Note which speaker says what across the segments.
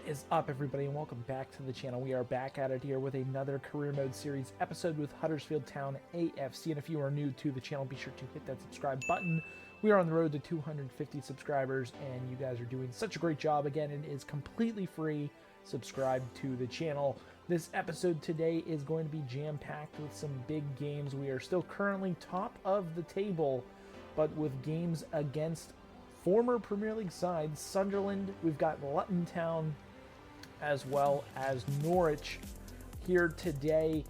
Speaker 1: is up, everybody, and welcome back to the channel. We are back at it here with another career mode series episode with Huddersfield Town AFC. And if you are new to the channel, be sure to hit that subscribe button. We are on the road to 250 subscribers, and you guys are doing such a great job. Again, it is completely free. Subscribe to the channel. This episode today is going to be jam-packed with some big games. We are still currently top of the table, but with games against former Premier League sides, Sunderland, we've got Luton Town, as well as Norwich here today.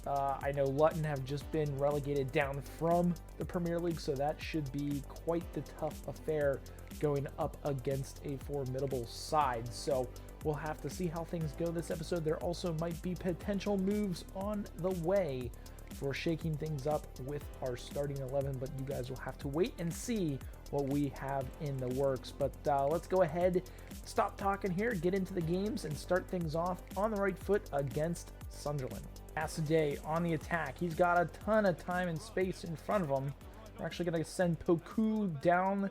Speaker 1: I know Luton have just been relegated down from the Premier League, so that should be quite the tough affair going up against a formidable side. So we'll have to see how things go this episode. There also might be potential moves on the way for shaking things up with our starting 11, but you guys will have to wait and see what we have in the works. But let's go ahead, stop talking here, get into the games, and start things off on the right foot against Sunderland. Cassidy on the attack. He's got a ton of time and space in front of him. We're actually going to send Poku down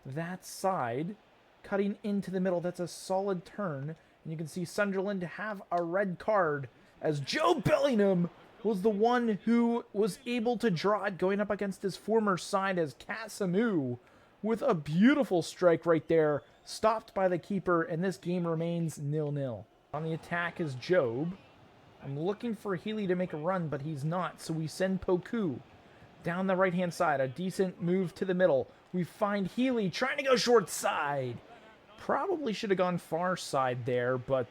Speaker 1: that side, cutting into the middle. That's a solid turn. And you can see Sunderland have a red card as Joe Bellingham was the one who was able to draw it, going up against his former side as Casamu with a beautiful strike right there, stopped by the keeper, and this game remains 0-0. On the attack is Job. I'm looking for Healy to make a run, but he's not, so we send Poku down the right-hand side. A decent move to the middle. We find Healy trying to go short side. Probably should have gone far side there, but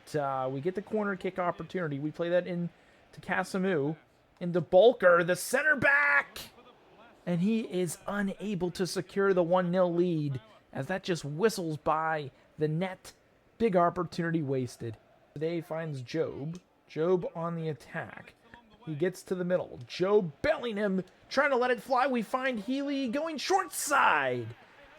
Speaker 1: we get the corner kick opportunity. We play that in to Casamu, into Bulker, the center back, and he is unable to secure the 1-0 lead as that just whistles by the net. Big opportunity wasted. Today finds Job on the attack. He gets to the middle. Joe Bellingham trying to let it fly. We find Healy going short side,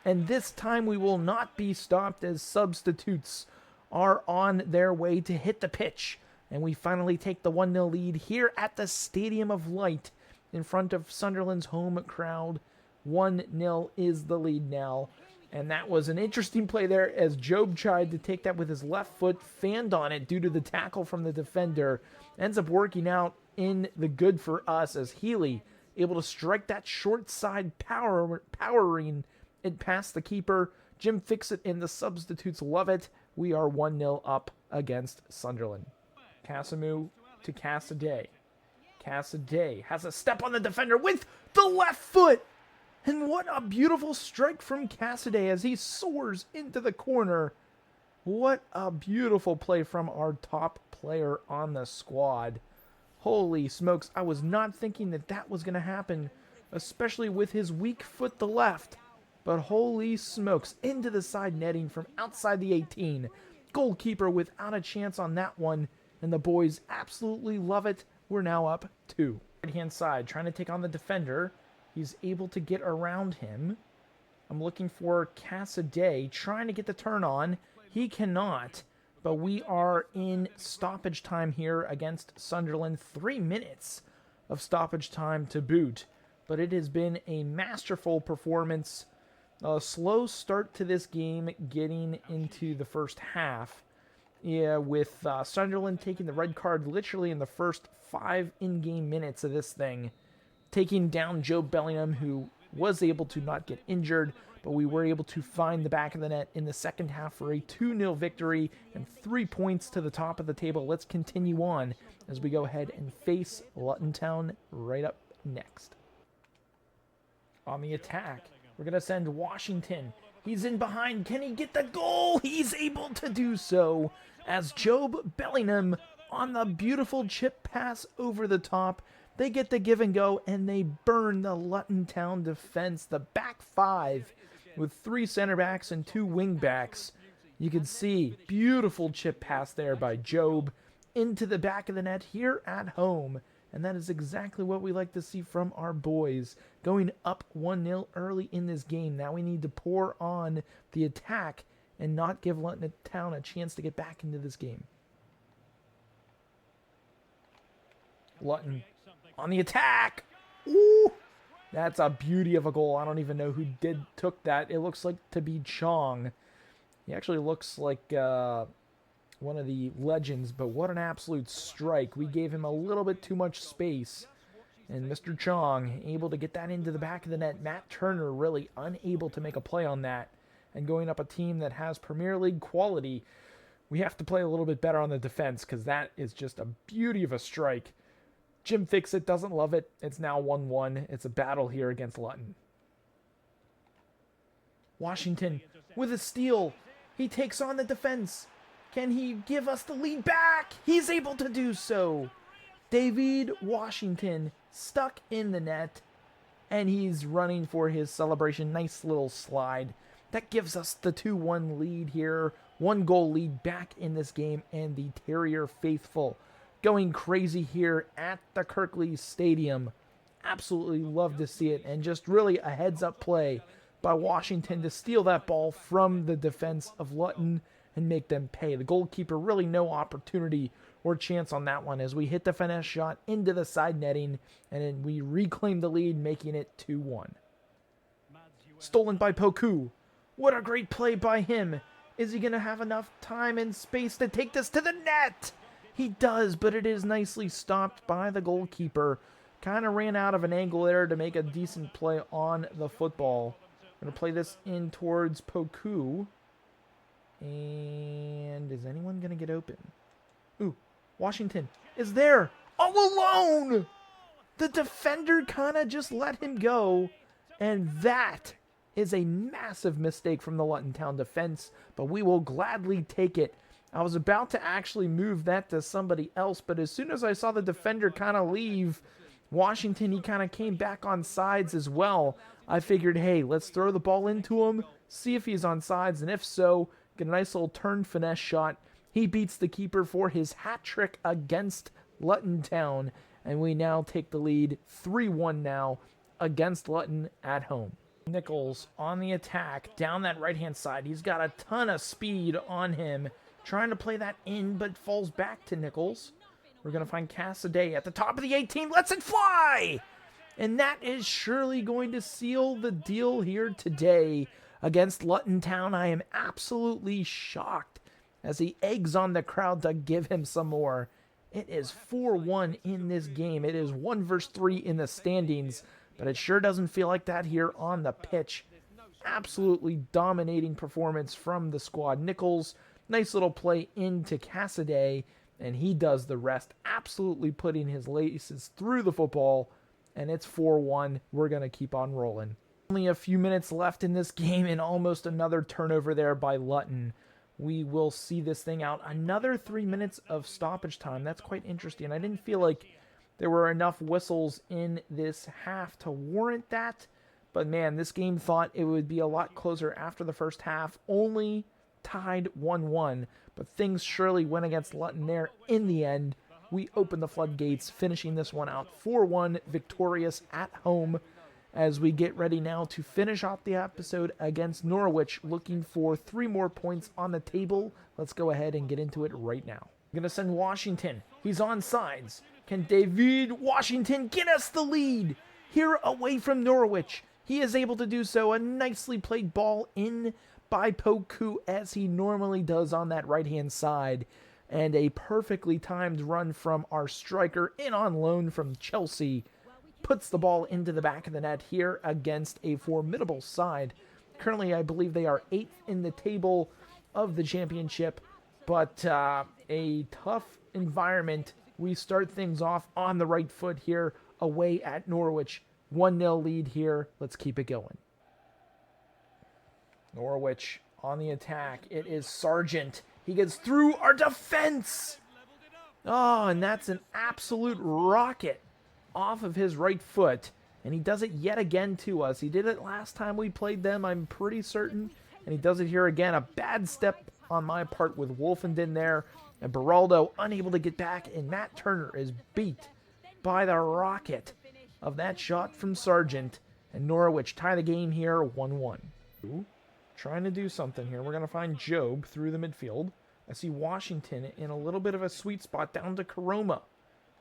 Speaker 1: and this time we will not be stopped as substitutes are on their way to hit the pitch. And we finally take the 1-0 lead here at the Stadium of Light in front of Sunderland's home crowd. 1-0 is the lead now. And that was an interesting play there as Job tried to take that with his left foot, fanned on it due to the tackle from the defender. Ends up working out in the good for us as Healy able to strike that short side, powering it past the keeper. Jim Fixit and the substitutes love it. We are 1-0 up against Sunderland. Casamu to Cassidy. Cassidy has a step on the defender with the left foot. And what a beautiful strike from Cassidy as he soars into the corner. What a beautiful play from our top player on the squad. Holy smokes, I was not thinking that that was going to happen, especially with his weak foot, the left. But holy smokes, into the side netting from outside the 18. Goalkeeper without a chance on that one. And the boys absolutely love it. We're now up 2. Right-hand side, trying to take on the defender. He's able to get around him. I'm looking for Cassidy, trying to get the turn on. He cannot. But we are in stoppage time here against Sunderland. 3 minutes of stoppage time to boot. But it has been a masterful performance. A slow start to this game getting into the first half. Yeah, with Sunderland taking the red card literally in the first 5 in-game minutes of this thing. Taking down Joe Bellingham, who was able to not get injured, but we were able to find the back of the net in the second half for a 2-0 victory and 3 points to the top of the table. Let's continue on as we go ahead and face Luton Town right up next. On the attack, we're going to send Washington. He's in behind. Can he get the goal? He's able to do so as Job Bellingham on the beautiful chip pass over the top. They get the give and go, and they burn the Luton Town defense, the back 5, with 3 center backs and 2 wing backs. You can see beautiful chip pass there by Job into the back of the net here at home. And that is exactly what we like to see from our boys. Going up 1-0 early in this game. Now we need to pour on the attack and not give Luton Town a chance to get back into this game. Luton on the attack. Ooh, that's a beauty of a goal. I don't even know who took that. It looks like to be Chong. He actually looks like one of the legends, but what an absolute strike. We gave him a little bit too much space. And Mr. Chong able to get that into the back of the net. Matt Turner really unable to make a play on that. And going up a team that has Premier League quality, we have to play a little bit better on the defense because that is just a beauty of a strike. Jim Fixit doesn't love it. It's now 1-1. It's a battle here against Lutton. Washington with a steal. He takes on the defense. Can he give us the lead back? He's able to do so. David Washington stuck in the net, and he's running for his celebration. Nice little slide. That gives us the 2-1 lead here. 1-goal lead back in this game, and the Terrier faithful going crazy here at the Kirkley Stadium. Absolutely love to see it, and just really a heads-up play by Washington to steal that ball from the defense of Lutton and make them pay. The goalkeeper really no opportunity or chance on that one as we hit the finesse shot into the side netting, and then we reclaim the lead, making it 2-1. Stolen by Poku. What a great play by him. Is he going to have enough time and space to take this to the net? He does, but it is nicely stopped by the goalkeeper. Kind of ran out of an angle there to make a decent play on the football. Going to play this in towards Poku. And is anyone going to get open? Ooh, Washington is there. All alone! The defender kind of just let him go. And that is a massive mistake from the Lutton Town defense, but we will gladly take it. I was about to actually move that to somebody else, but as soon as I saw the defender kind of leave, Washington, he kind of came back on sides as well. I figured, hey, let's throw the ball into him, see if he's on sides, and if so, get a nice little turn finesse shot. He beats the keeper for his hat trick against Lutton Town, and we now take the lead 3-1 now against Lutton at home. Nichols on the attack down that right-hand side. He's got a ton of speed on him, trying to play that in, but falls back to Nichols. We're going to find Cassidy at the top of the 18, lets it fly! And that is surely going to seal the deal here today against Lutton Town. I am absolutely shocked as he eggs on the crowd to give him some more. It is 4-1 in this game. It is 1 versus 3 in the standings, but it sure doesn't feel like that here on the pitch. Absolutely dominating performance from the squad. Nichols, nice little play into Cassidy, and he does the rest, absolutely putting his laces through the football, and it's 4-1. We're going to keep on rolling. Only a few minutes left in this game, and almost another turnover there by Lutton. We will see this thing out. Another 3 minutes of stoppage time. That's quite interesting. I didn't feel like there were enough whistles in this half to warrant that, but man, this game thought it would be a lot closer after the first half. Only tied 1-1, but things surely went against Lutton there in the end. We opened the floodgates, finishing this one out 4-1 victorious at home as we get ready now to finish off the episode against Norwich, looking for 3 more points on the table. Let's go ahead and get into it right now. I'm going to send Washington. He's on sides. Can David Washington get us the lead here away from Norwich? He is able to do so. A nicely played ball in by Poku as he normally does on that right-hand side. And a perfectly timed run from our striker in on loan from Chelsea. Puts the ball into the back of the net here against a formidable side. Currently, I believe they are 8th in the table of the championship. But a tough environment. We start things off on the right foot here away at Norwich. 1-0 lead here. Let's keep it going. Norwich on the attack. It is Sargent. He gets through our defense. Oh, and that's an absolute rocket off of his right foot. And he does it yet again to us. He did it last time we played them, I'm pretty certain. And he does it here again. A bad step on my part with Wolfenden there. And Beraldo unable to get back. And Matt Turner is beat by the rocket of that shot from Sargent. And Norwich tie the game here 1-1. Trying to do something here. We're going to find Job through the midfield. I see Washington in a little bit of a sweet spot down to Karoma.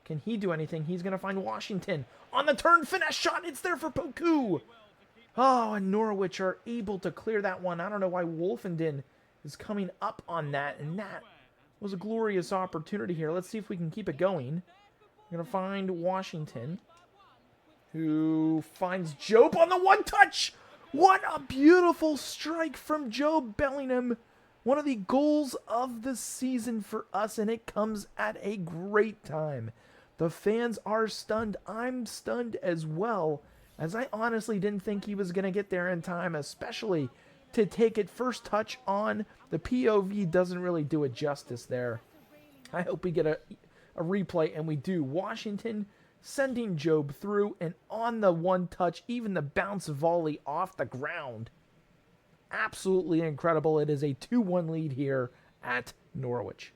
Speaker 1: Can he do anything? He's going to find Washington. On the turn, finesse shot. It's there for Poku. Oh, and Norwich are able to clear that one. I don't know why Wolfenden is coming up on that. And that was a glorious opportunity here. Let's see if we can keep it going. We're going to find Washington, who finds Job on the one touch. What a beautiful strike from Job Bellingham. One of the goals of the season for us, and it comes at a great time. The fans are stunned. I'm stunned as well, as I honestly didn't think he was going to get there in time, especially to take it first touch on. The POV doesn't really do it justice there. I hope we get a replay, and we do. Washington sending Job through, and on the one touch, even the bounce volley off the ground. Absolutely incredible. It is a 2-1 lead here at Norwich.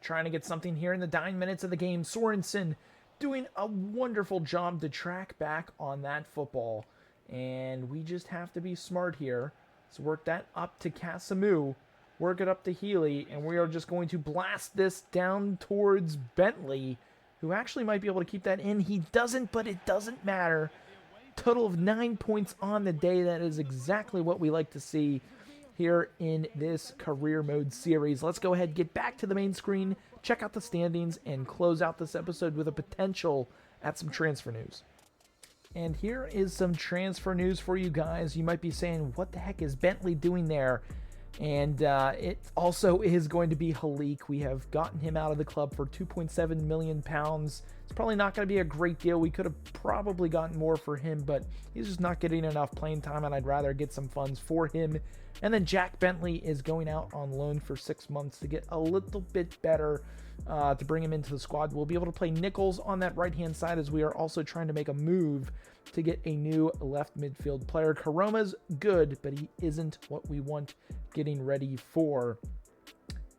Speaker 1: Trying to get something here in the dying minutes of the game. Sorensen doing a wonderful job to track back on that football. And we just have to be smart here. So work that up to Casamu. Work it up to Healy. And we are just going to blast this down towards Bentley, who actually might be able to keep that in. He doesn't, but it doesn't matter. Total of 9 points on the day. That is exactly what we like to see here in this career mode series. Let's go ahead, get back to the main screen, check out the standings, and close out this episode with a potential at some transfer news. And here is some transfer news for you guys. You might be saying, what the heck is Bentley doing there? And it also is going to be Halik. We have gotten him out of the club for £2.7 million. It's probably not going to be a great deal. We could have probably gotten more for him, but he's just not getting enough playing time, and I'd rather get some funds for him. And then Jack Bentley is going out on loan for 6 months to get a little bit better, to bring him into the squad. We'll be able to play Nichols on that right-hand side, as we are also trying to make a move to get a new left midfield player. Karoma's good, but he isn't what we want getting ready for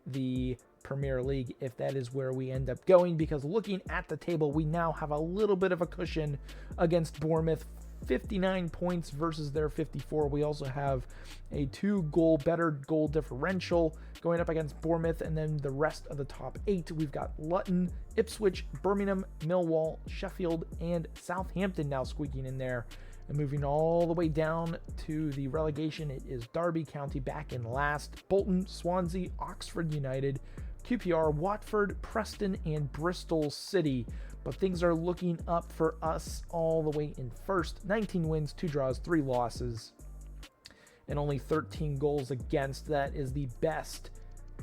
Speaker 1: the Premier League, if that is where we end up going, because looking at the table, we now have a little bit of a cushion against Bournemouth. 59 points versus their 54. We also have a 2-goal better goal differential going up against Bournemouth, and then the rest of the top 8. We've got Luton, Ipswich, Birmingham, Millwall, Sheffield, and Southampton now squeaking in there. And moving all the way down to the relegation, it is Derby County back in last, Bolton, Swansea, Oxford United, QPR, Watford, Preston, and Bristol City. But things are looking up for us all the way in first. 19 wins, 2 draws, 3 losses, and only 13 goals against. That is the best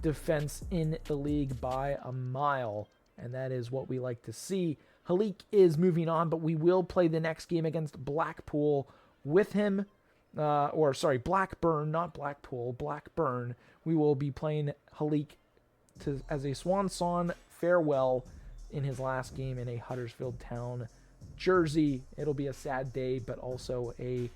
Speaker 1: defense in the league by a mile, and that is what we like to see. Halik is moving on, but we will play the next game against Blackpool with him. Blackburn, not Blackpool, Blackburn. We will be playing Halik as a swan song farewell in his last game in a Huddersfield Town jersey. It'll be a sad day, but also a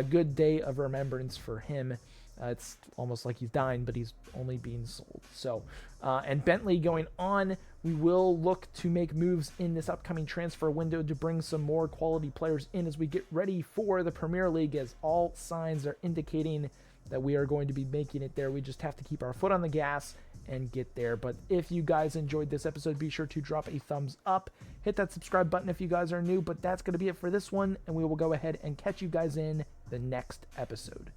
Speaker 1: good day of remembrance for him. It's almost like he's dying, but he's only being sold. So, and Bentley going on, we will look to make moves in this upcoming transfer window to bring some more quality players in as we get ready for the Premier League, as all signs are indicating that we are going to be making it there. We just have to keep our foot on the gas and get there. But if you guys enjoyed this episode, be sure to drop a thumbs up, hit that subscribe button if you guys are new. But that's going to be it for this one, and we will go ahead and catch you guys in the next episode.